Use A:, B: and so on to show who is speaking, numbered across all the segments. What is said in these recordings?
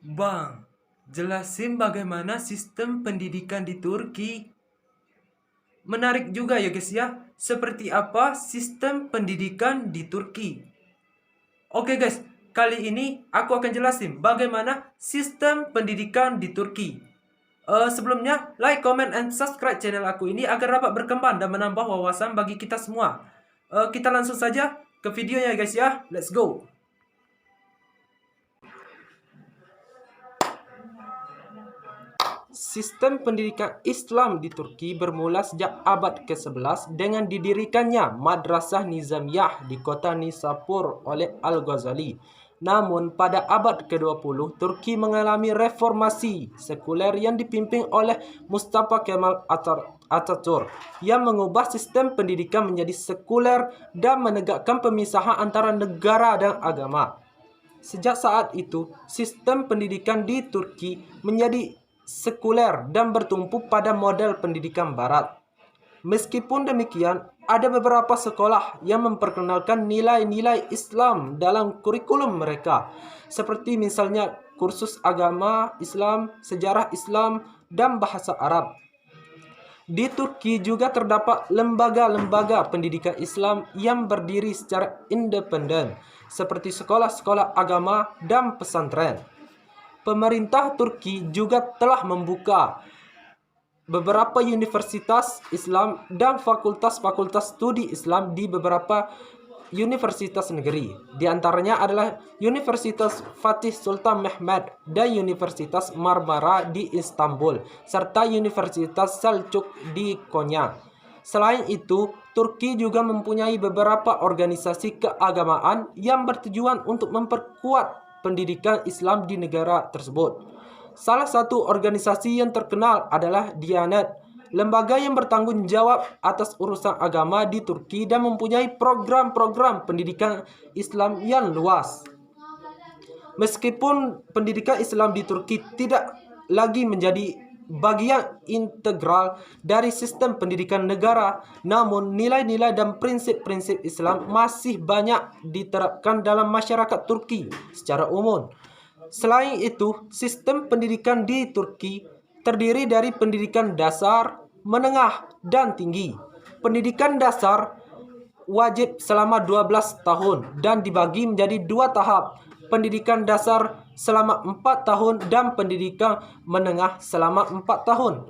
A: Bang, jelasin bagaimana sistem pendidikan di Turki. Menarik juga ya guys ya, seperti apa sistem pendidikan di Turki. Oke guys, kali ini aku akan jelasin bagaimana sistem pendidikan di Turki. Sebelumnya, like, comment, and subscribe channel aku ini agar dapat berkembang dan menambah wawasan bagi kita semua. Kita langsung saja ke videonya guys ya, let's go. Sistem pendidikan Islam di Turki bermula sejak abad ke-11 dengan didirikannya Madrasah Nizamiyah di kota Nisapur oleh Al-Ghazali. Namun pada abad ke-20, Turki mengalami reformasi sekuler yang dipimpin oleh Mustafa Kemal Atatürk yang mengubah sistem pendidikan menjadi sekuler dan menegakkan pemisahan antara negara dan agama. Sejak saat itu, sistem pendidikan di Turki menjadi sekuler dan bertumpu pada model pendidikan barat. Meskipun demikian, ada beberapa sekolah yang memperkenalkan nilai-nilai Islam dalam kurikulum mereka, seperti misalnya kursus agama Islam, sejarah Islam, dan bahasa Arab. Di Turki juga terdapat lembaga-lembaga pendidikan Islam yang berdiri secara independen, seperti sekolah-sekolah agama dan pesantren. Pemerintah Turki juga telah membuka beberapa universitas Islam dan fakultas-fakultas studi Islam di beberapa universitas negeri. Di antaranya adalah Universitas Fatih Sultan Mehmet dan Universitas Marmara di Istanbul, serta Universitas Selçuk di Konya. Selain itu, Turki juga mempunyai beberapa organisasi keagamaan yang bertujuan untuk memperkuat pendidikan Islam di negara tersebut. Salah satu organisasi yang terkenal adalah Diyanet, lembaga yang bertanggung jawab atas urusan agama di Turki dan mempunyai program-program pendidikan Islam yang luas. Meskipun pendidikan Islam di Turki tidak lagi menjadi bagian integral dari sistem pendidikan negara, namun nilai-nilai dan prinsip-prinsip Islam masih banyak diterapkan dalam masyarakat Turki secara umum. Selain itu, sistem pendidikan di Turki terdiri dari pendidikan dasar, menengah, dan tinggi. Pendidikan dasar wajib selama 12 tahun dan dibagi menjadi 2 tahap. Pendidikan dasar selama 4 tahun dan pendidikan menengah selama 4 tahun.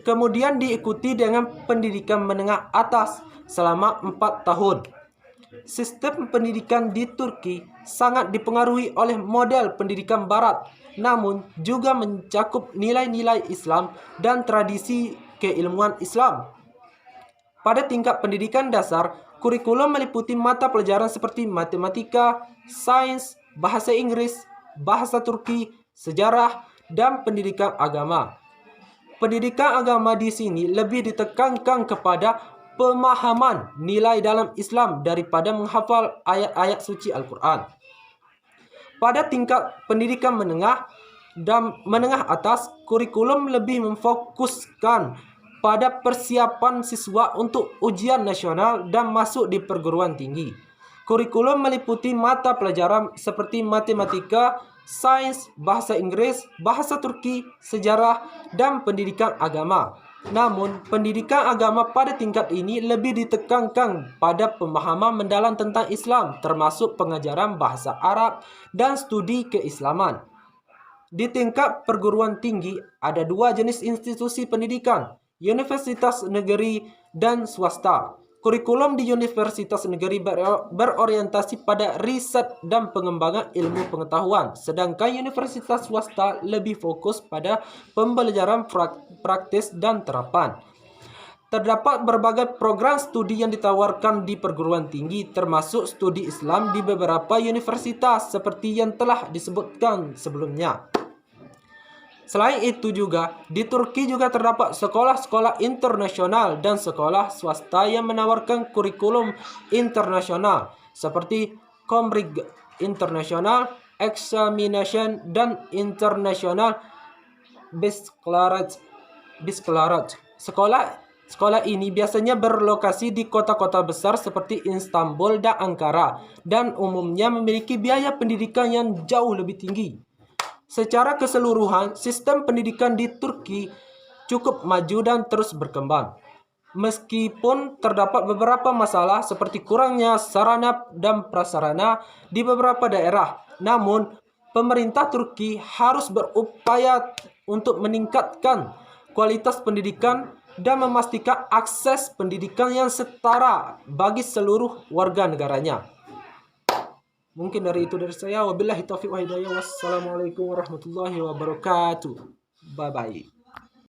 A: Kemudian diikuti dengan pendidikan menengah atas selama 4 tahun. Sistem pendidikan di Turki sangat dipengaruhi oleh model pendidikan barat, namun juga mencakup nilai-nilai Islam dan tradisi keilmuan Islam. Pada tingkat pendidikan dasar, kurikulum meliputi mata pelajaran seperti matematika, sains, bahasa Inggris, bahasa Turki, sejarah, dan pendidikan agama. Pendidikan agama di sini lebih ditekankan kepada pemahaman nilai dalam Islam daripada menghafal ayat-ayat suci Al-Quran. Pada tingkat pendidikan menengah dan menengah atas, kurikulum lebih memfokuskan pada persiapan siswa untuk ujian nasional dan masuk di perguruan tinggi. Kurikulum meliputi mata pelajaran seperti matematika, sains, bahasa Inggris, bahasa Turki, sejarah, dan pendidikan agama. Namun, pendidikan agama pada tingkat ini lebih ditekankan pada pemahaman mendalam tentang Islam, termasuk pengajaran bahasa Arab dan studi keislaman. Di tingkat perguruan tinggi, ada 2 jenis institusi pendidikan, universitas negeri dan swasta. Kurikulum di universitas negeri berorientasi pada riset dan pengembangan ilmu pengetahuan, sedangkan universitas swasta lebih fokus pada pembelajaran praktis dan terapan. Terdapat berbagai program studi yang ditawarkan di perguruan tinggi, termasuk studi Islam di beberapa universitas seperti yang telah disebutkan sebelumnya. Selain itu juga, di Turki juga terdapat sekolah-sekolah internasional dan sekolah swasta yang menawarkan kurikulum internasional seperti Cambridge International Examination dan International Baccalaureate. Sekolah ini biasanya berlokasi di kota-kota besar seperti Istanbul dan Ankara dan umumnya memiliki biaya pendidikan yang jauh lebih tinggi. Secara keseluruhan, sistem pendidikan di Turki cukup maju dan terus berkembang. Meskipun terdapat beberapa masalah seperti kurangnya sarana dan prasarana di beberapa daerah, namun pemerintah Turki harus berupaya untuk meningkatkan kualitas pendidikan dan memastikan akses pendidikan yang setara bagi seluruh warga negaranya. Mungkin dari itu dari saya. Wabillahi taufiq wa hidayah. Wassalamualaikum warahmatullahi wabarakatuh. Bye bye.